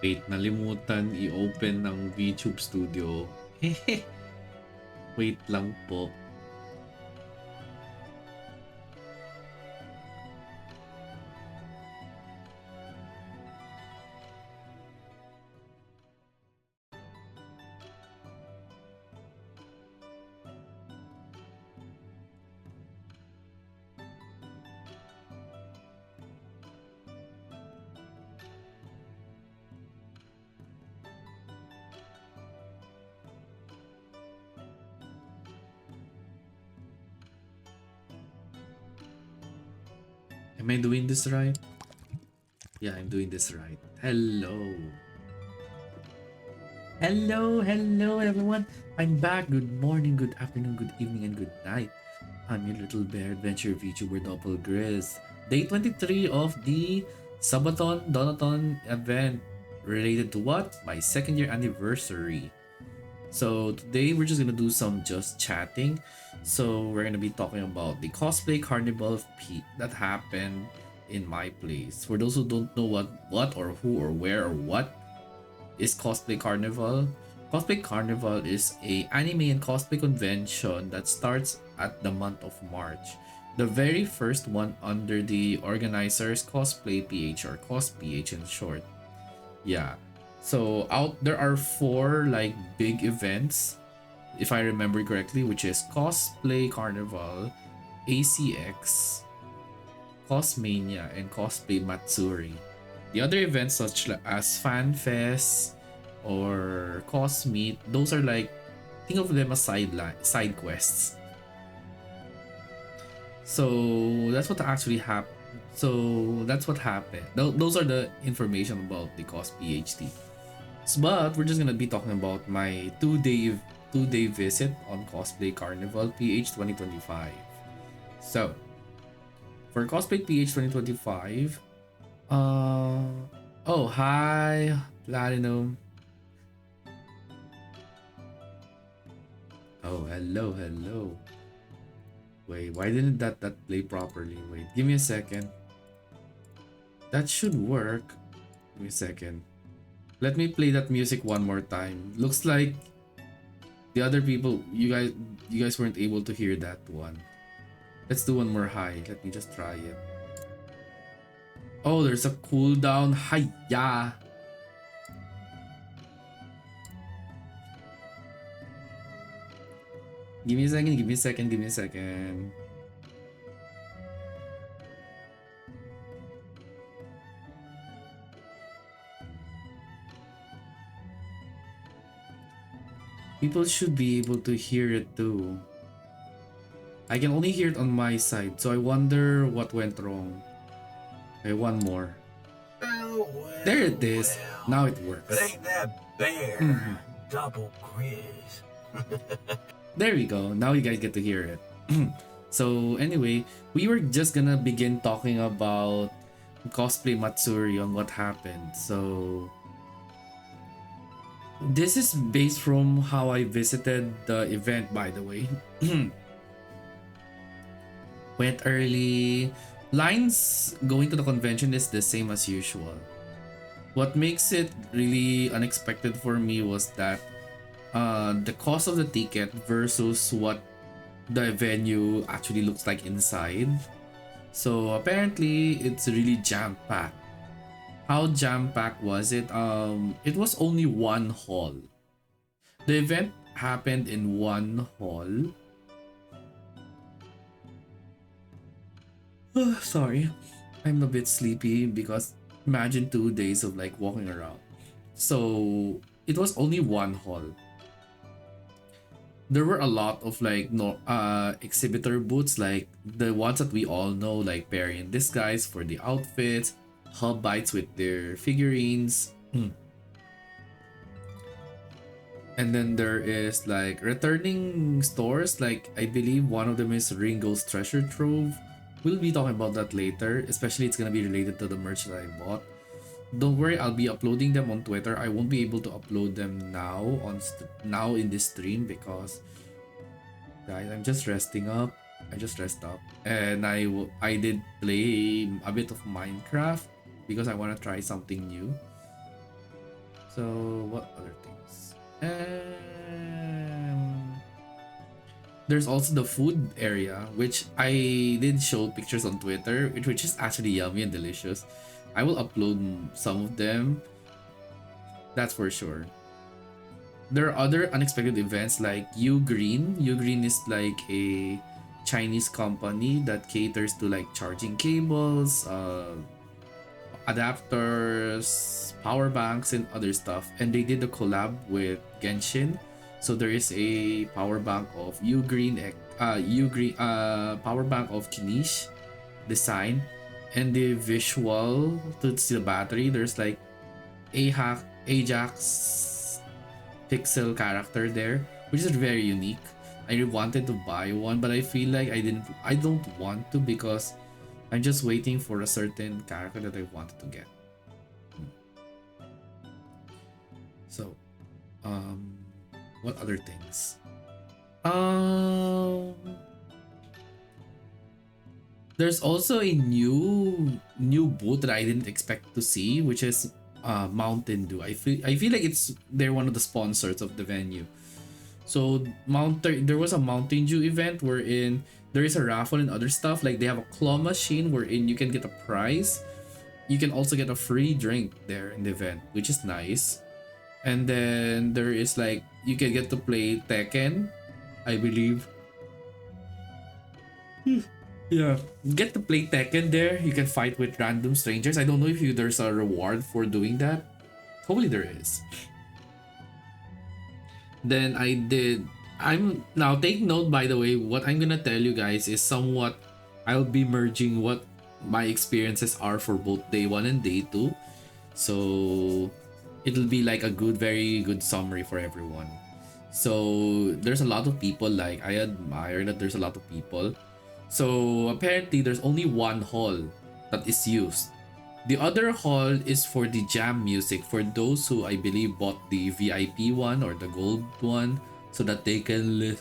Wait, nalimutan i-open ng VTube Studio. Wait lang po. Am I doing this right? Yeah, I'm doing this right. Hello. Hello, everyone. I'm back. Good morning, good afternoon, good evening, and good night. I'm your little bear adventure VTuber Doppelgriz. Day 23 of the Sabaton Donaton event related to what? My second year anniversary. So today we're just gonna do some just chatting. So we're gonna be talking about the Cosplay Carnival that happened in my place. For those who don't know what or who or where or what is Cosplay Carnival. Cosplay Carnival is a anime and cosplay convention that starts at the month of March. The very first one under the organizers Cosplay PH or CosPH in short. Yeah. So out there are four like big events, if I remember correctly, which is Cosplay Carnival, ACX, Cosmania, and Cosplay Matsuri. The other events such as Fan Fest or Cosmeet, those are like, think of them as side quests. So that's what actually happened. So that's what happened. Those are the information about the Cos PhD. But we're just gonna be talking about my two day visit on Cosplay Carnival PH 2025. So for Cosplay PH 2025, oh hi Platinum. Oh hello. Wait, why didn't that play properly? Wait, give me a second. That should work. Give me a second. Let me play that music one more time. Looks like the other people, you guys weren't able to hear that one. Let's do one more high. Let me just try it. Oh, there's a cooldown. Hiya. Give me a second, give me a second, give me a second. People should be able to hear it too. I can only hear it on my side, so I wonder what went wrong. Okay, one more. There it is. Now it works. But ain't that bear double grizz? There we go. Now you guys get to hear it. So anyway, we were just gonna begin talking about Cosplay Matsuri on what happened. So this is based from how I visited the event, by the way. Went early. Lines going to the convention is the same as usual. What makes it really unexpected for me was that the cost of the ticket versus what the venue actually looks like inside. So apparently it's really jam-packed. How jam-packed was it? It was only one hall. The event happened in one hall. Sorry, I'm a bit sleepy because imagine 2 days of like walking around. So it was only one hall. There were a lot of like no exhibitor booths, like the ones that we all know, like Perry and Disguise for the outfits, Hub Bites with their figurines. And then there is like returning stores, like I believe one of them is Ringo's Treasure Trove. We'll be talking about that later, especially it's gonna be related to the merch that I bought. Don't worry, I'll be uploading them on Twitter. I won't be able to upload them now now in this stream because guys, I'm just resting up. I just rest up, and I did play a bit of Minecraft because I want to try something new. So what other things? There's also the food area, which I did show pictures on Twitter, which is actually yummy and delicious. I will upload some of them. That's for sure. There are other unexpected events like U Green. U Green is like a Chinese company that caters to like charging cables, adapters, power banks, and other stuff. And they did a collab with Genshin. So there is a power bank of power bank of Kinish design, and the visual to see the battery. There's like Ajax pixel character there, which is very unique. I really wanted to buy one, but I feel like I don't want to because I'm just waiting for a certain character that I wanted to get. So, um, what other things? Um, there's also a new booth that I didn't expect to see, which is Mountain Dew. I feel like they're one of the sponsors of the venue. So there was a Mountain Dew event wherein there is a raffle and other stuff. Like they have a claw machine wherein you can get a prize. You can also get a free drink there in the event, which is nice. And then there is like you can get to play Tekken, I believe. Yeah, get to play Tekken there. You can fight with random strangers. I don't know if there's a reward for doing that. Hopefully there is. Then I did. I'm now take note, by the way. What I'm gonna tell you guys is somewhat. I'll be merging what my experiences are for both day one and day two, so it'll be like a very good summary for everyone. So there's a lot of people. Like I admire that there's a lot of people. So apparently there's only one hall that is used. The other hall is for the jam music for those who I believe bought the VIP one or the gold one so that they can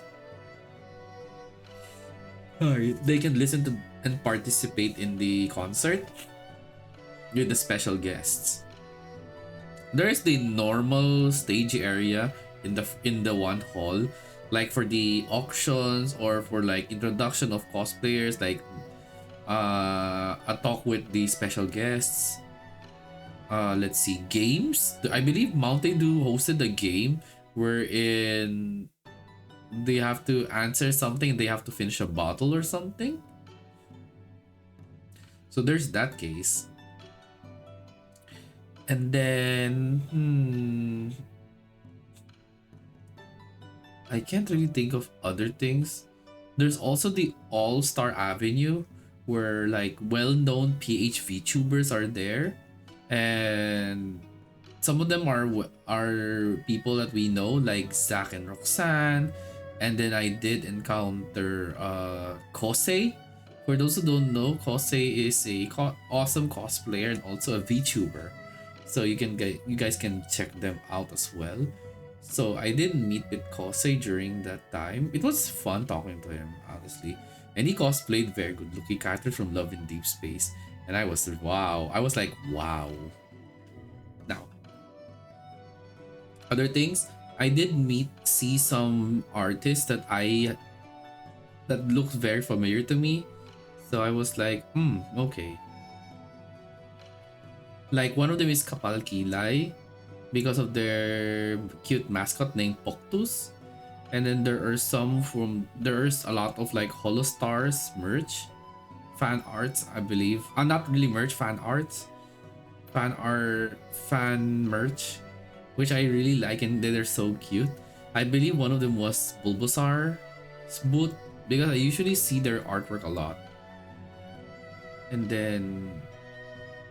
listen to and participate in the concert with the special guests. There is the normal stage area in the one hall, like for the auctions or for like introduction of cosplayers, like a talk with the special guests. Let's see, games. I believe Mountain Dew hosted a game wherein they have to answer something. They have to finish a bottle or something. So there's that case. And then, I can't really think of other things. There's also the All Star Avenue, where like well-known PH VTubers are there, and some of them are people that we know, like Zach and Roxanne. And then I did encounter Kosei. For those who don't know, Kosei is a awesome cosplayer and also a VTuber. So you guys can check them out as well. So I did meet with Kosei during that time. It was fun talking to him, honestly. And he cosplayed very good looking character from Love in Deep Space. And I was wow. I was like, wow. Now, other things, I did see some artists that looked very familiar to me. So I was like, okay. Like one of them is Kapal Kilay because of their cute mascot named Poctus. And then there's a lot of like Holostars merch, fan arts, I believe. Not really merch, fan arts. Fan merch, which I really like and they're so cute. I believe one of them was Bulbasaur's booth because I usually see their artwork a lot. And then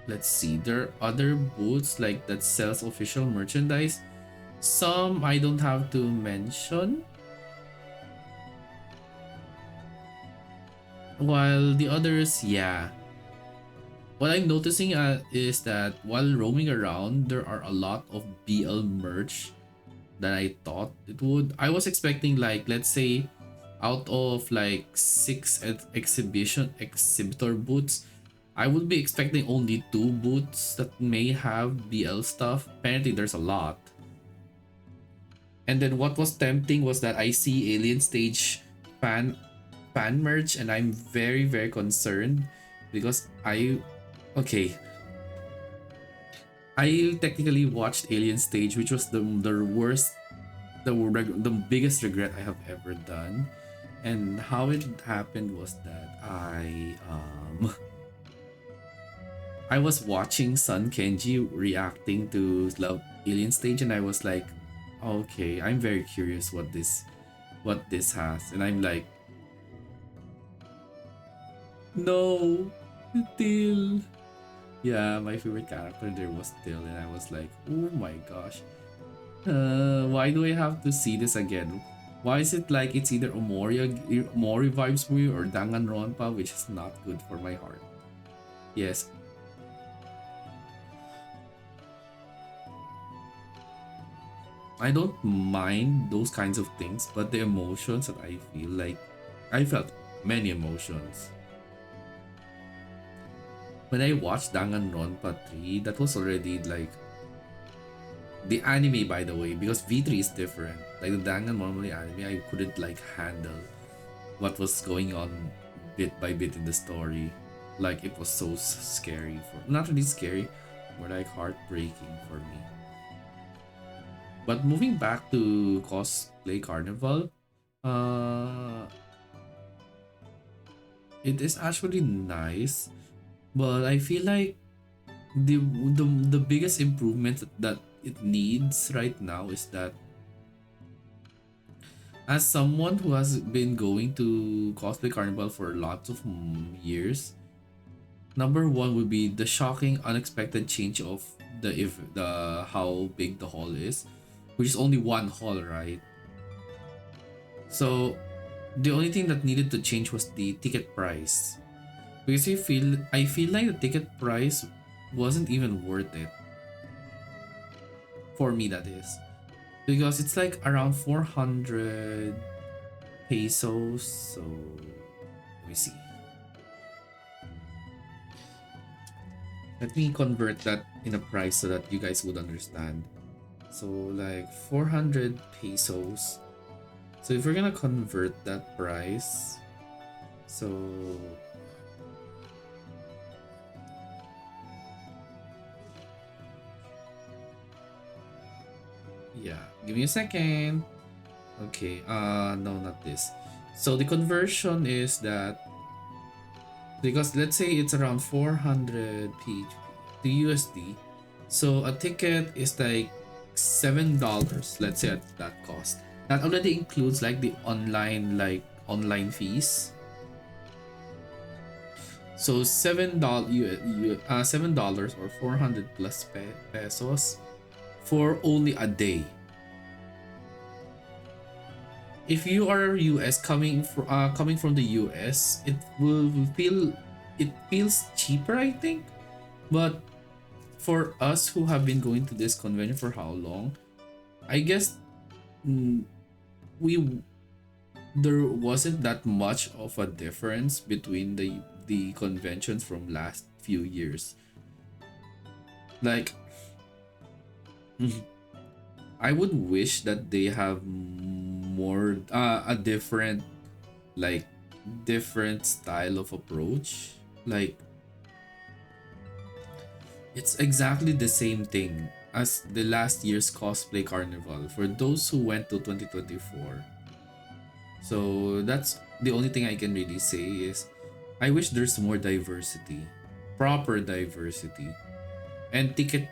let's see, there are other booths like that sells official merchandise. Some I don't have to mention, while the others, yeah. What I'm noticing is that while roaming around, there are a lot of BL merch that I thought it would. I was expecting like, let's say, out of like 6 exhibitor booths, I would be expecting only 2 booths that may have BL stuff. Apparently, there's a lot. And then what was tempting was that I see Alien Stage fan merch, and I'm very concerned because okay, I technically watched Alien Stage, which was the worst, the biggest regret I have ever done. And how it happened was that I was watching Sun Kenji reacting to Love Alien Stage, and I was like, okay, I'm very curious what this has. And I'm like, no, Till. Yeah, my favorite character there was Till, and I was like, oh my gosh. Why do I have to see this again? Why is it like it's either Omori vibes movie or Danganronpa, which is not good for my heart. Yes, I don't mind those kinds of things, but the emotions that I feel like I felt many emotions. When I watched Danganronpa 3, that was already like the anime, by the way, because V3 is different. Like the Danganronpa anime, I couldn't like handle what was going on bit by bit in the story. Like it was so scary for, not really scary, more like heartbreaking for me. But moving back to Cosplay Carnival, uh, it is actually nice, but I feel like the the biggest improvement that it needs right now is that, as someone who has been going to Cosplay Carnival for lots of years, number one would be the shocking, unexpected change of the how big the hall is, which is only one hall, right? So the only thing that needed to change was the ticket price, because I feel like the ticket price wasn't even worth it for me. That is because it's like around 400 pesos. So let me see. Let me convert that in a price so that you guys would understand. So like 400 pesos. So if we're gonna convert that price, so yeah, give me a second. Okay, no, not this. So the conversion is that, because let's say it's around 400 PHP to USD. So a ticket is like $7, let's say at that cost. That already includes like the online fees. So $7 or 400 plus pesos for only a day. If you are US coming from the US, it feels cheaper, I think. But for us who have been going to this convention for how long, I guess, mm, we there wasn't that much of a difference between the conventions from last few years. Like, I would wish that they have more a different, like, different style of approach. Like, it's exactly the same thing as the last year's Cosplay Carnival for those who went to 2024. So that's the only thing I can really say is I wish there's more diversity, proper diversity. And ticket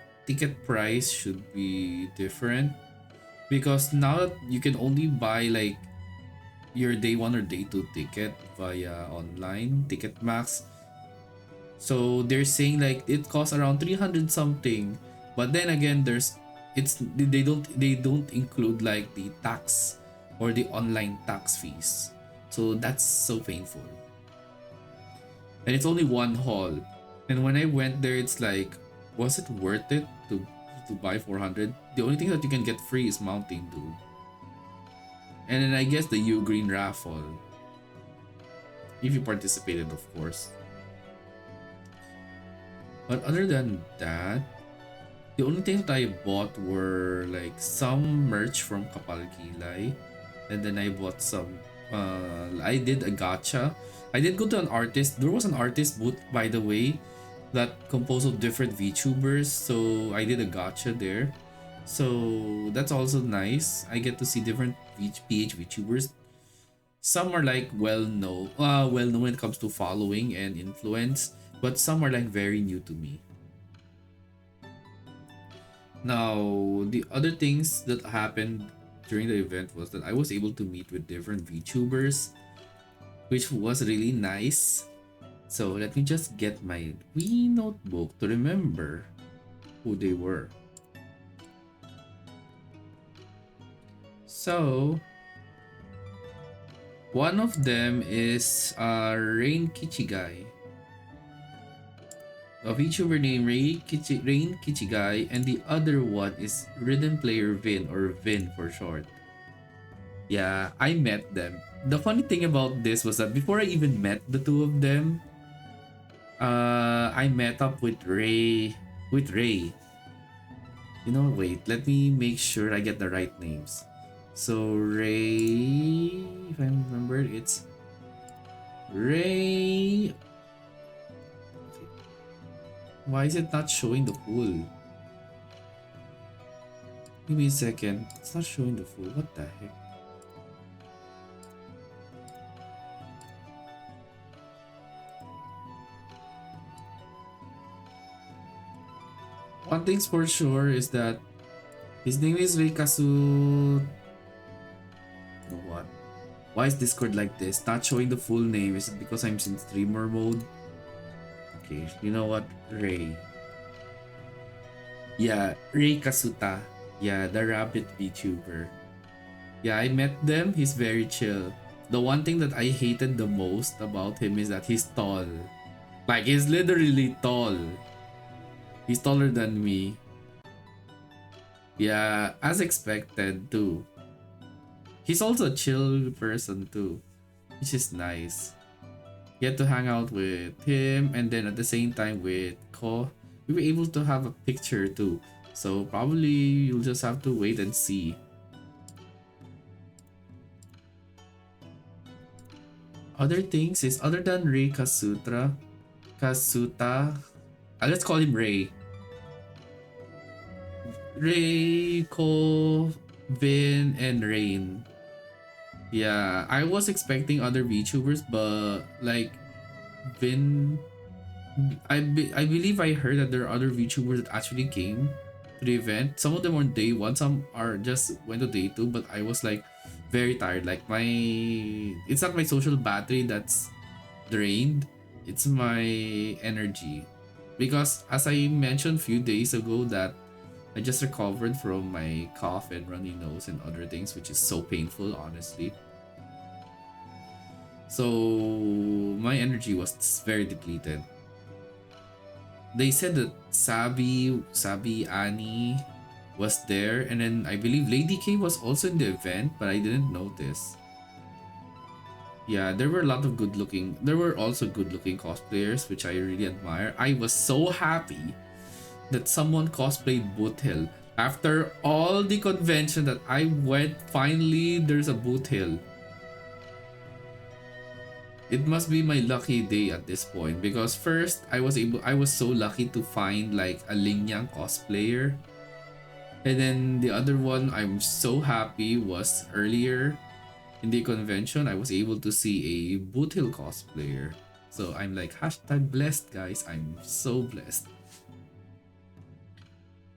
price should be different, because now that you can only buy like your day 1 or day 2 ticket via online ticket max. So they're saying like it costs around 300 something, but then again they don't include like the tax or the online tax fees. So that's so painful. And it's only one hall. And when I went there, it's like, was it worth it to buy 400? The only thing that you can get free is Mountain Dew. And then I guess the U Green raffle, if you participated, of course. But other than that, the only things that I bought were like some merch from Kapal Kilay, and then I bought some. I did a gacha. I did go to an artist. There was an artist booth, by the way, that composed of different VTubers. So I did a gacha there. So that's also nice. I get to see different PH VTubers. Some are like well known when it comes to following and influence, but some are like very new to me. Now, the other things that happened during the event was that I was able to meet with different VTubers, which was really nice. So let me just get my wee notebook to remember who they were. So, one of them is Rain Kichigai, a VTuber named Rain Kichigai, and the other one is Rhythm Player Vin, or Vin for short. Yeah, I met them. The funny thing about this was that before I even met the two of them, I met up with Ray. With Ray. You know, wait, let me make sure I get the right names. So Ray, if I remember, it's Ray. Why is it not showing the full? Give me a second. It's not showing the full. What the heck? One thing's for sure is that his name is Reikasu. You know what? Why is Discord like this? Not showing the full name. Is it because I'm in streamer mode? Okay, you know what? Ray. Yeah, Ray Kasuta. Yeah, the rabbit VTuber. Yeah, I met them. He's very chill. The one thing that I hated the most about him is that he's tall. Like, he's literally tall. He's taller than me. Yeah, as expected too. He's also a chill person too, which is nice. Get to hang out with him, and then at the same time with Ko, we were able to have a picture too. So probably you'll just have to wait and see. Other things is other than Rei Kasuta, let's call him Ray. Ray, Ko, Vin, and Rain. Yeah, I was expecting other VTubers, but like Vin, I believe I heard that there are other VTubers that actually came to the event. Some of them on day one, some are just went to day two. But I was like very tired. Like it's not my social battery that's drained. It's my energy, because as I mentioned a few days ago that I just recovered from my cough and runny nose and other things, which is so painful, honestly. So my energy was very depleted. They said that Sabi, Annie was there, and then I believe Lady K was also in the event, but I didn't notice. Yeah, there were a lot of there were also good looking cosplayers, which I really admire. I was so happy that someone cosplayed Boot Hill. After all the convention that I went, finally there's a Boot Hill. It must be my lucky day at this point, because first I was so lucky to find like a Lingyang cosplayer. And then the other one I'm so happy was earlier in the convention I was able to see a Boot Hill cosplayer. So I'm like hashtag blessed, guys. I'm so blessed.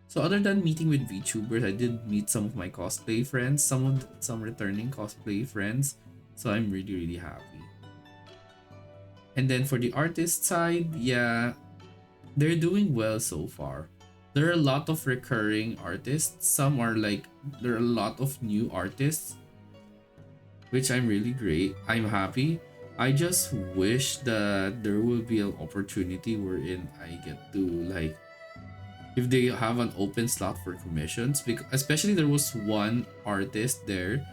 So other than meeting with VTubers, I did meet some of my cosplay friends, some returning cosplay friends. So I'm really happy. And then for the artist side, yeah, they're doing well so far. There are a lot of recurring artists. There are a lot of new artists, which I'm really great. I'm happy. I just wish that there will be an opportunity wherein I get to like, if they have an open slot for commissions, because especially there was one artist there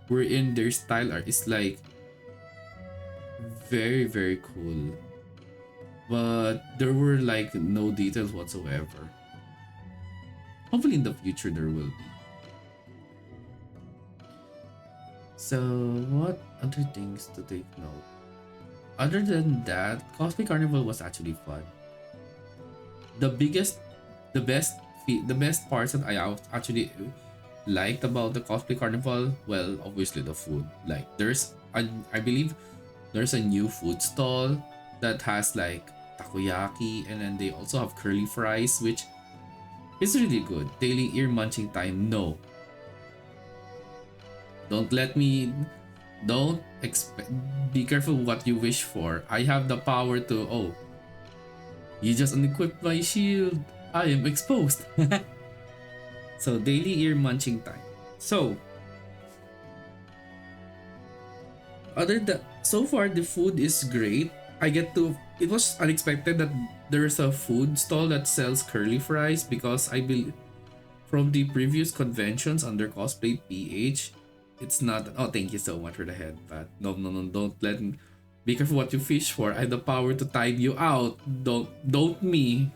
wherein their style art is like very cool. but there were like no details whatsoever. Hopefully in the future there will be. So what other things to take note? Other than that, Cosplay Carnival was actually fun. The biggest, the best, the best parts that I actually liked about the Cosplay Carnival, well, obviously the food. Like I believe there's a new food stall that has like takoyaki, and then they also have curly fries, which is really good. Daily ear munching time. No, don't let me. Don't expect. Be careful what you wish for. I have the power to. Oh, you just unequipped my shield. I am exposed. So daily ear munching time. So other than so far the food is great. I get to it was unexpected that there's a food stall that sells curly fries because I believe from the previous conventions under Cosplay PH, it's not. Oh, thank you so much for the headbutt. No, no, no, don't let me. Be careful what you fish for. I have the power to time you out. Don't me.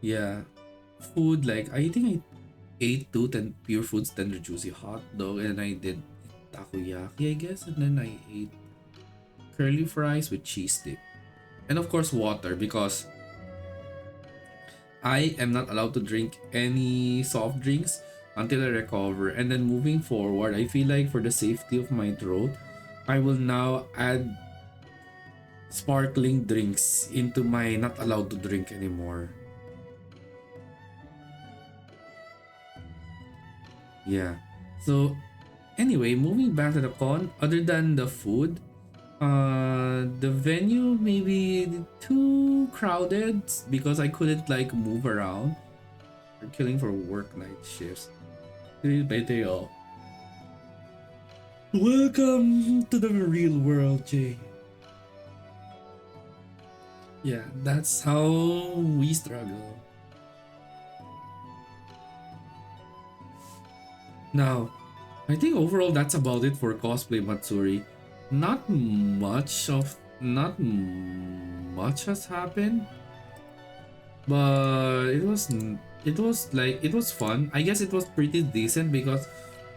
Yeah, food like I think I ate two pure foods tender juicy hot dog, and I did takoyaki I guess, and then I ate curly fries with cheese dip, and of course water because I am not allowed to drink any soft drinks until I recover. And then moving forward, I feel like for the safety of my throat, I will now add sparkling drinks into my not allowed to drink anymore. Yeah. So anyway, moving back to the con, other than the food, the venue maybe too crowded because I couldn't like move around. We're killing for work night shifts. Welcome to the real world, Jay. Yeah, that's how we struggle. Now, I think overall that's about it for cosplay Matsuri. Not much has happened, but it was fun. I guess it was pretty decent because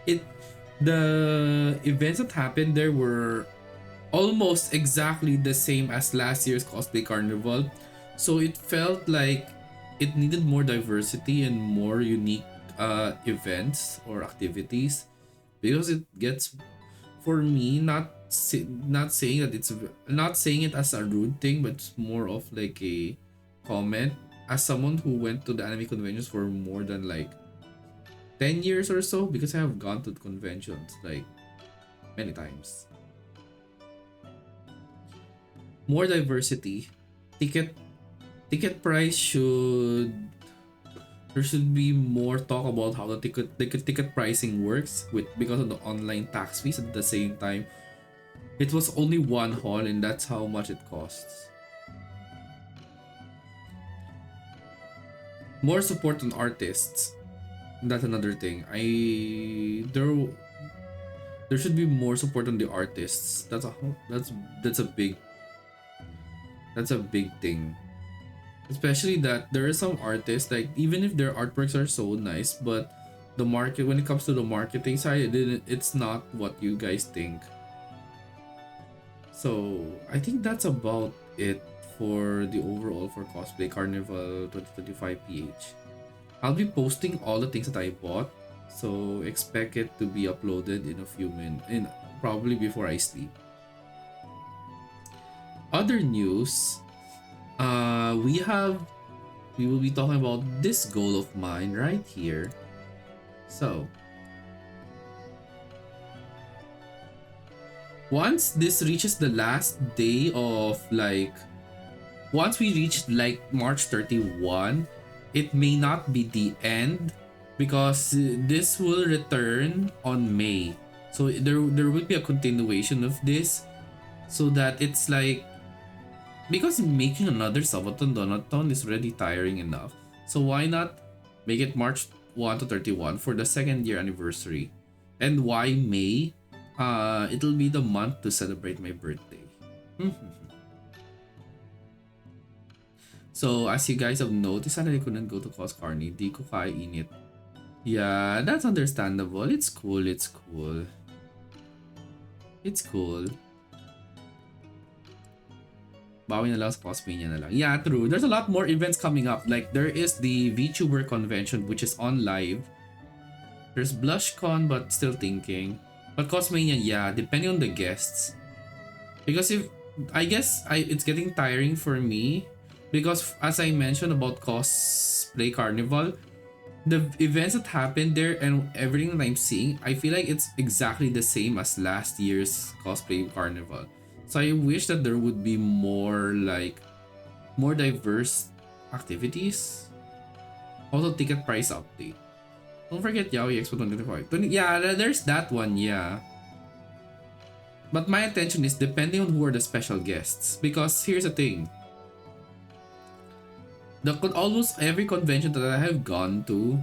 it the events that happened there were almost exactly the same as last year's cosplay carnival, so it felt like it needed more diversity and more unique events or activities because it gets for me not saying that it's not saying it as a rude thing, but it's more of like a comment as someone who went to the anime conventions for more than like 10 years or so, because I have gone to conventions like many times. More diversity. Ticket ticket price should there should be more talk about how the ticket pricing works with because of the online tax fees. At the same time, it was only one hall and that's how much it costs. More support on artists. That's another thing. There should be more support on the artists. That's a big that's a big thing. Especially that there are some artists like even if their artworks are so nice, but the market when it comes to the marketing side, it's not what you guys think. So I think that's about it for the overall for Cosplay Carnival 2025 PH. I'll be posting all the things that I bought, so expect it to be uploaded in a few minutes, in probably before I sleep. Other news, we will be talking about this goal of mine right here. So once this reaches the last day of like once we reach like March 31, it may not be the end because this will return on May. So there will be a continuation of this so that it's like because making another Sabaton Donaton is already tiring enough. So why not make it March 1 to 31 for the second year anniversary? And why May? It'll be the month to celebrate my birthday. So, as you guys have noticed, sana I couldn't go to Coscarni. Di ko kainit. Yeah, that's understandable. It's cool. It's cool. It's cool. Bawi na lang sa cosplay niya na lang. Yeah, true. There's a lot more events coming up. Like, there is the VTuber convention, which is on live. There's BlushCon, but still thinking. But cosplay niya, yeah, depending on the guests. Because if, I guess, it's getting tiring for me. Because as I mentioned about Cosplay Carnival, the events that happened there and everything that I'm seeing, I feel like it's exactly the same as last year's Cosplay Carnival. So I wish that there would be more more diverse activities. Also ticket price update. Don't forget Yaoi Expo 2025. Yeah, there's that one, yeah. But my attention is depending on who are the special guests. Because here's the thing. Almost every convention that I have gone to,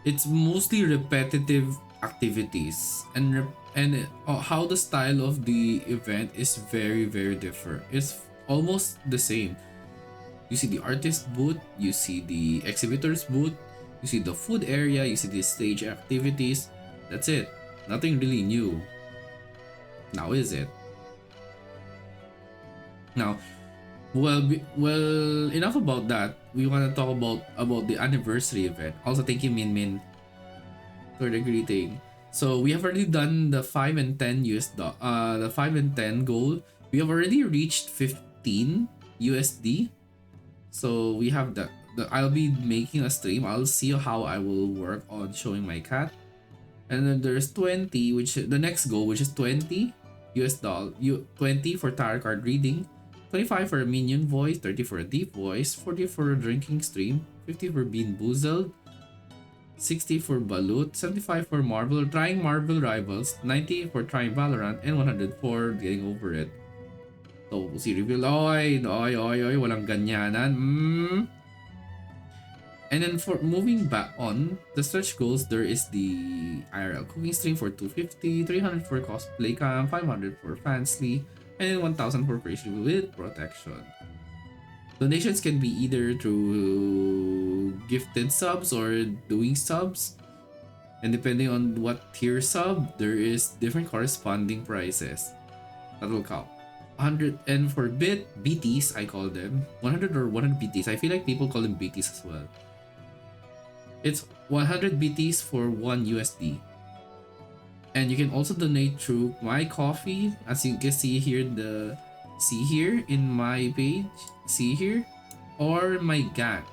it's mostly repetitive activities and how the style of the event is very different. It's almost the same. You see the artist booth, you see the exhibitors booth, you see the food area, you see the stage activities. That's it. Nothing really new. Now is it? Now, well, enough about that. We want to talk about the anniversary event. Also, thank you, Min Min, for the greeting. So we have already done the 5 and 10 the 5 and 10 goal. We have already reached 15 USD. So we have that. I'll be making a stream. I'll see how I will work on showing my cat. And then there's 20, which the next goal, which is 20 US dollar, 20 for tarot card reading, 25 for a minion voice, 30 for a deep voice, 40 for a drinking stream, 50 for Bean Boozled, 60 for Balut, 75 for Marvel, trying Marvel Rivals, 90 for trying Valorant, and 100 for getting over it. So, si reveal, oy, walang ganyanan. And then for moving back on the stretch goals, there is the IRL cooking stream for 250, 300 for cosplay cam, 500 for fansly, and then 1,000 for face reveal with protection. Donations can be either through gifted subs or doing subs. And depending on what tier sub, there is different corresponding prices that will count. 100 and for BTs, I call them 100 or 100 BTs. I feel like people call them BTs as well. It's 100 BTs for 1 USD. And you can also donate through my coffee, as you can see here in my page, see here, or my GAC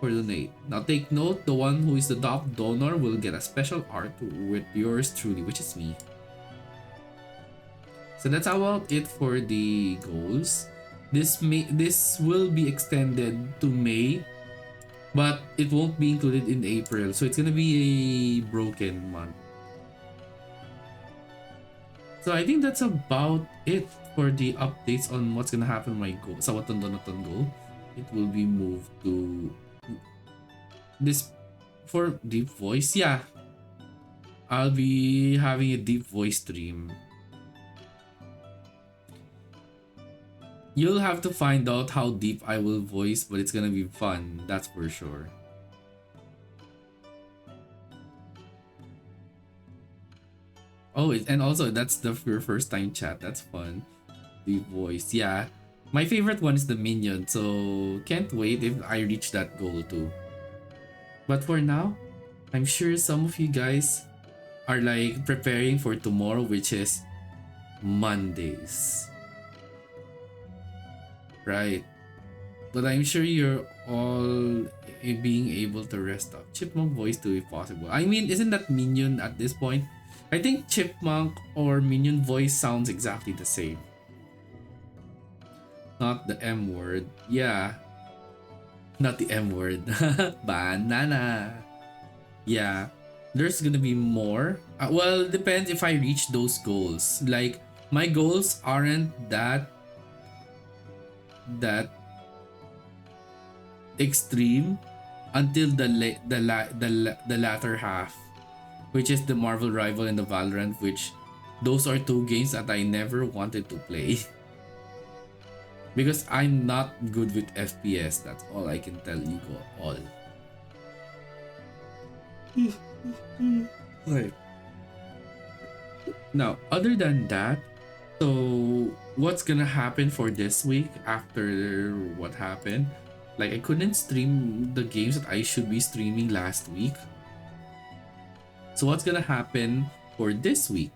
for donate. Now take note, the one who is the top donor will get a special art with yours truly, which is me. So that's about it for the goals. This will be extended to May, but it won't be included in April, so it's gonna be a broken month. So I think that's about it for the updates on what's gonna happen with my goal. Sa Waton goal, it will be moved to this for deep voice. Yeah, I'll be having a deep voice stream. You'll have to find out how deep I will voice, but it's gonna be fun, that's for sure. Oh, and also that's your first time chat. That's fun. The voice, yeah. My favorite one is the minion, so can't wait if I reach that goal too. But for now, I'm sure some of you guys are like preparing for tomorrow, which is Mondays. Right. But I'm sure you're all being able to rest up. Chipmunk voice too if possible. I mean, isn't that minion at this point? I think chipmunk or minion voice sounds exactly the same. Not the M word. Yeah. Not the M word. Banana. Yeah. There's gonna be more. Well, it depends if I reach those goals. Like, my goals aren't that extreme until the latter half. which is the Marvel Rival and the Valorant, which those are two games that I never wanted to play because I'm not good with FPS. That's all I can tell you all. Okay. Now, other than that, so what's gonna happen for this week after what happened? Like, I couldn't stream the games that I should be streaming last week. So what's gonna happen for this week?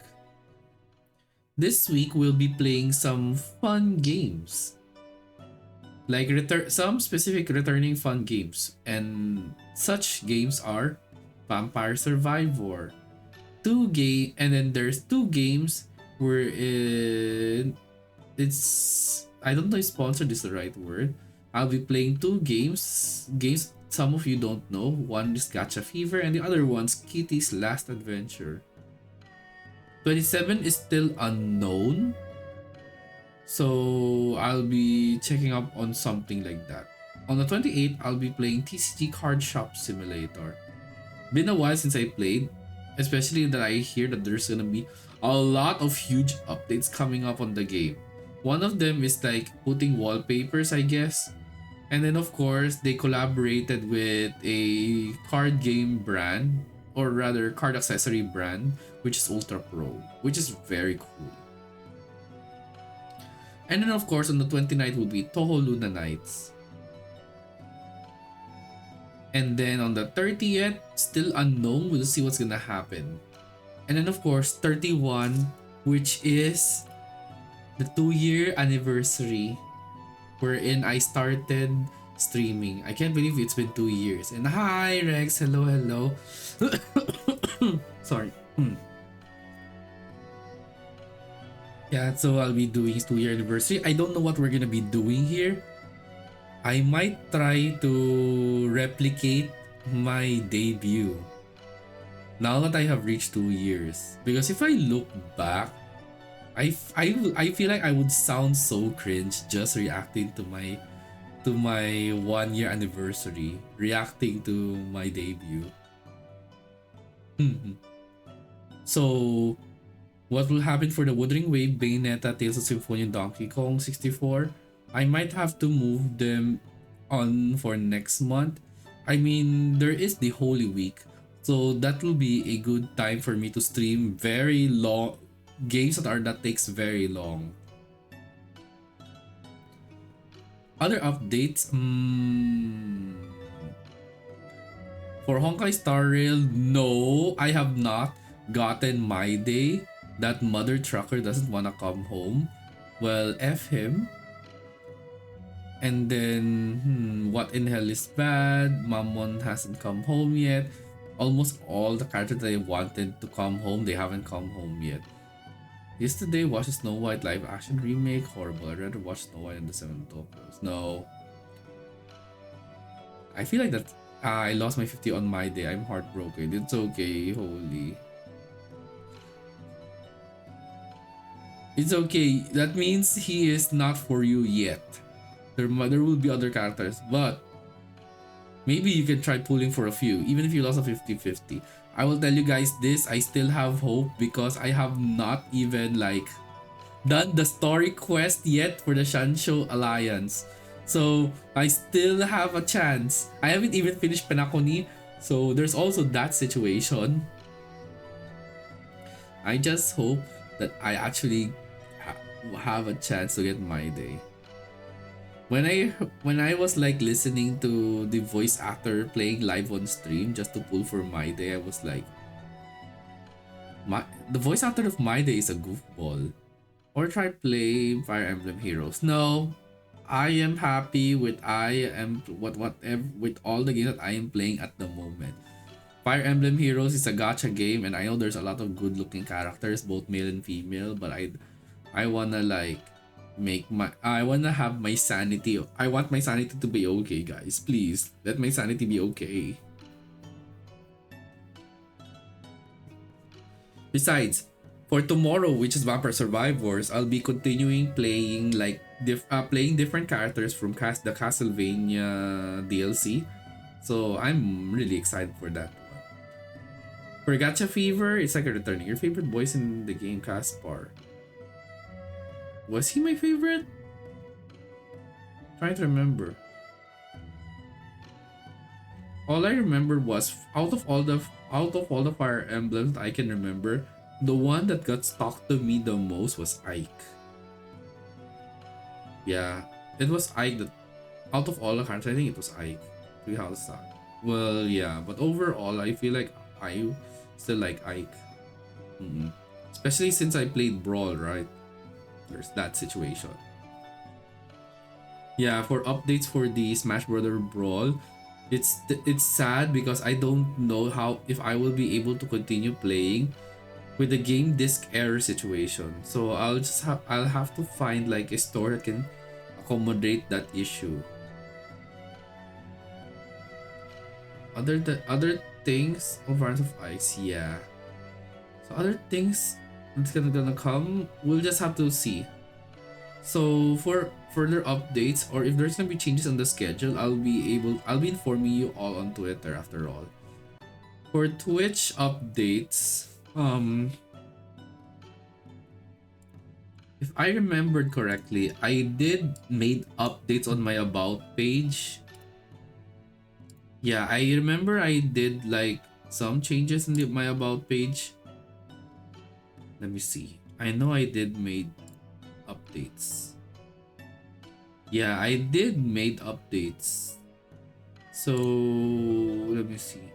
This week we'll be playing some fun games. Like some specific returning fun games. And such games are Vampire Survivor, and then there's two games where it's, I don't know if sponsored is the right word. I'll be playing two games some of you don't know. One is Gacha Fever and the other one's Kitty's Last Adventure. 27 is still unknown, so I'll be checking up on something like that. On the 28th, I'll be playing TCG Card Shop Simulator. Been a while since I played, especially that I hear that there's gonna be a lot of huge updates coming up on the game. One of them is like putting wallpapers, I guess. And then of course, they collaborated with a card game brand, or rather card accessory brand, which is Ultra Pro, which is very cool. And then of course, on the 29th will be Toho Luna Nights. And then on the 30th, still unknown, we'll see what's gonna happen. And then of course, 31, which is the 2-year anniversary wherein I started streaming. I can't believe it's been 2 years. And hi Rex, hello. Sorry. Yeah, so I'll be doing his 2-year anniversary. I don't know what we're gonna be doing here. I might try to replicate my debut now that I have reached 2 years. Because if I look back, I feel like I would sound so cringe just reacting to my 1-year anniversary, reacting to my debut. So, what will happen for the Wuthering Wave, Bayonetta, Tales of Symphonia, and Donkey Kong 64? I might have to move them on for next month. I mean, there is the Holy Week, so that will be a good time for me to stream very long games that takes very long. Other updates, for Honkai Star Rail, no, I have not gotten my day. That mother trucker doesn't wanna come home. Well, F him. And then, what in hell is bad? Mammon hasn't come home yet. Almost all the characters that I wanted to come home, they haven't come home yet. Yesterday, watched Snow White live action remake. Horrible. I'd rather watch Snow White and the Seven Dwarfs. No. I feel like that I lost my 50 on my day. I'm heartbroken. It's okay. Holy. It's okay. That means he is not for you yet. There will be other characters, but maybe you can try pulling for a few, even if you lost a 50-50. I will tell you guys this, I still have hope because I have not even like done the story quest yet for the Shansho Alliance. So I still have a chance. I haven't even finished Penakoni, so there's also that situation. I just hope that I actually have a chance to get my day. When I was like listening to the voice actor playing live on stream just to pull for my day, I was like, the voice actor of my day is a goofball. Or try playing Fire Emblem Heroes. No, I am happy with with all the games that I am playing at the moment. Fire Emblem Heroes is a gacha game, and I know there's a lot of good-looking characters, both male and female. But I wanna like I wanna have my sanity. I want my sanity to be okay, guys. Please let my sanity be okay. Besides, for tomorrow, which is Vampire Survivors, I'll be continuing playing like playing different characters from the Castlevania DLC. So I'm really excited for that one. For Gacha Fever, it's like a returning. Your favorite voice in the game, Caspar. Was he my favorite? Trying to remember. All I remember was out of all the Fire Emblems I can remember, the one that got stuck to me the most was Ike. Yeah, it was Ike that out of all the characters, I think it was Ike. Three House Stuck. Well, yeah, but overall, I feel like I still like Ike. Especially since I played Brawl, right? There's that situation. Yeah, for updates for the Smash Brother Brawl, it's sad because I don't know how if I will be able to continue playing with the game disk error situation. So I'll have to find like a store that can accommodate that issue. Other things of Hearts of Ice, yeah. So other things that's gonna come, we'll just have to see. So for further updates or if there's gonna be changes on the schedule, I'll be informing you all on Twitter after all. For Twitch updates, if I remembered correctly, I did made updates on my about page. Yeah, I remember I did like some changes in my about page. Let me see. I know I did made updates. Yeah, I did made updates. So let me see.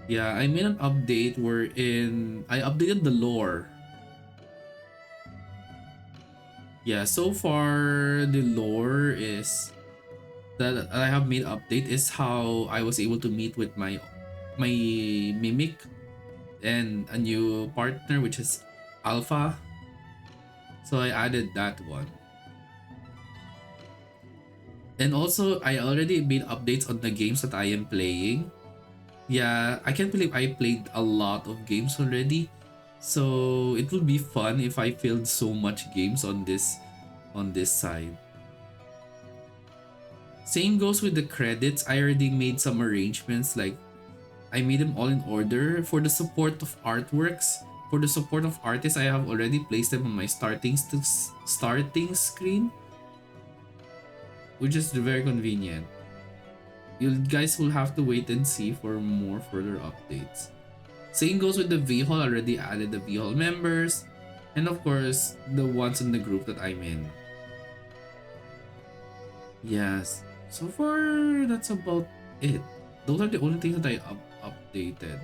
Yeah, I made an update wherein I updated the lore. Yeah, so far the lore is that I have made update is how I was able to meet with my mimic and a new partner which is Alpha. So I added that one. And also I already made updates on the games that I am playing. Yeah, I can't believe I played a lot of games already. So it will be fun if I filled so much games on this side. Same goes with the credits. I already made some arrangements, like I made them all in order. For the support of artworks, for the support of artists, I have already placed them on my starting screen, which is very convenient. You guys will have to wait and see for more further updates. Same goes with the V-Hall. Already added the V-Hall members, and of course the ones in the group that I'm in. Yes, so far that's about it. Those are the only things that I updated.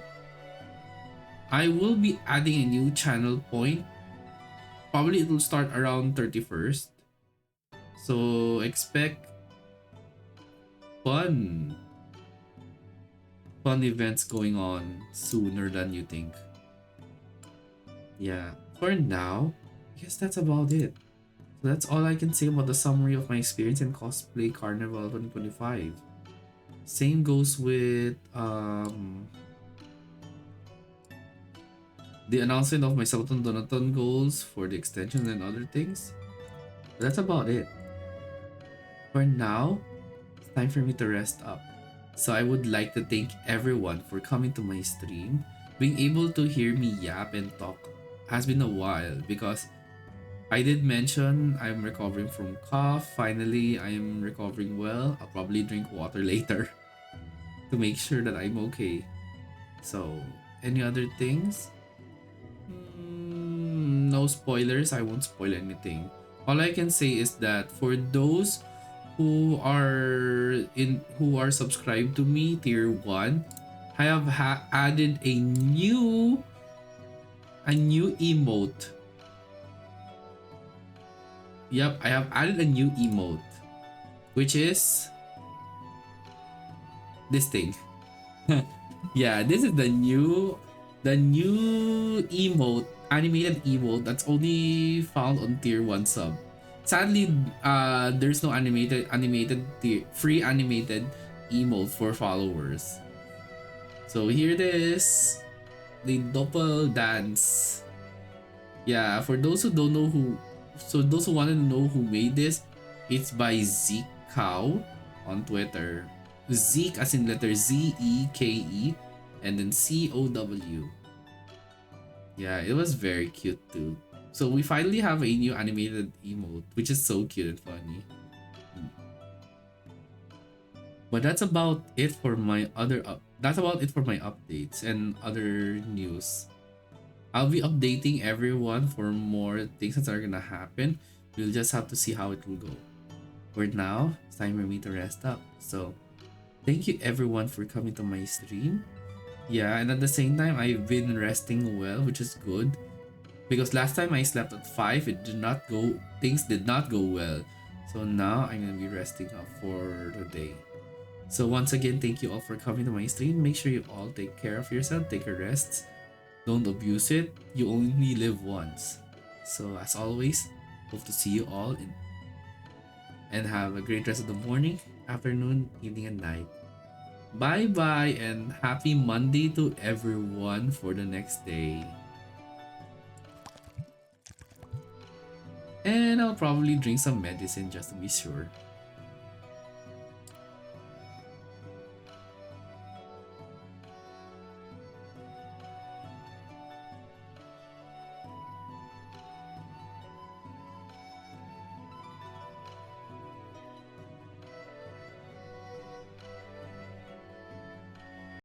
I will be adding a new channel point. Probably it will start around 31st. So expect fun events going on sooner than you think. Yeah, for now, I guess that's about it. So that's all I can say about the summary of my experience in Cosplay Carnival 2025. Same goes with the announcement of my Sabaton Donaton goals for the extensions and other things. But that's about it. For now, it's time for me to rest up. So I would like to thank everyone for coming to my stream. Being able to hear me yap and talk has been a while because I did mention I'm recovering from cough. Finally, I am recovering well. I'll probably drink water later to make sure that I'm okay. So, any other things? No spoilers. I won't spoil anything. All I can say is that for those who are subscribed to me tier 1, I have added a new emote. Yep, I have added a new emote, which is this thing. Yeah, this is the new emote, animated emote that's only found on tier 1 sub. Sadly, there's no free animated emote for followers. So here it is, the doppel dance. Yeah, for those who don't know those who wanted to know who made this, it's by Zeke Cow on Twitter. Zeke as in letter Zeke, and then COW. Yeah, it was very cute too. So we finally have a new animated emote, which is so cute and funny. But that's about it for my updates and other news. I'll be updating everyone for more things that are gonna happen. We'll just have to see how it will go. For now, it's time for me to rest up. So thank you everyone for coming to my stream. Yeah, and at the same time I've been resting well, which is good. Because last time I slept at 5, things did not go well. So now I'm gonna be resting up for the day. So once again, thank you all for coming to my stream. Make sure you all take care of yourself, take a rest. Don't abuse it. You only live once. So as always, hope to see you all and have a great rest of the morning, afternoon, evening, and night. Bye bye and happy Monday to everyone for the next day. And I'll probably drink some medicine just to be sure.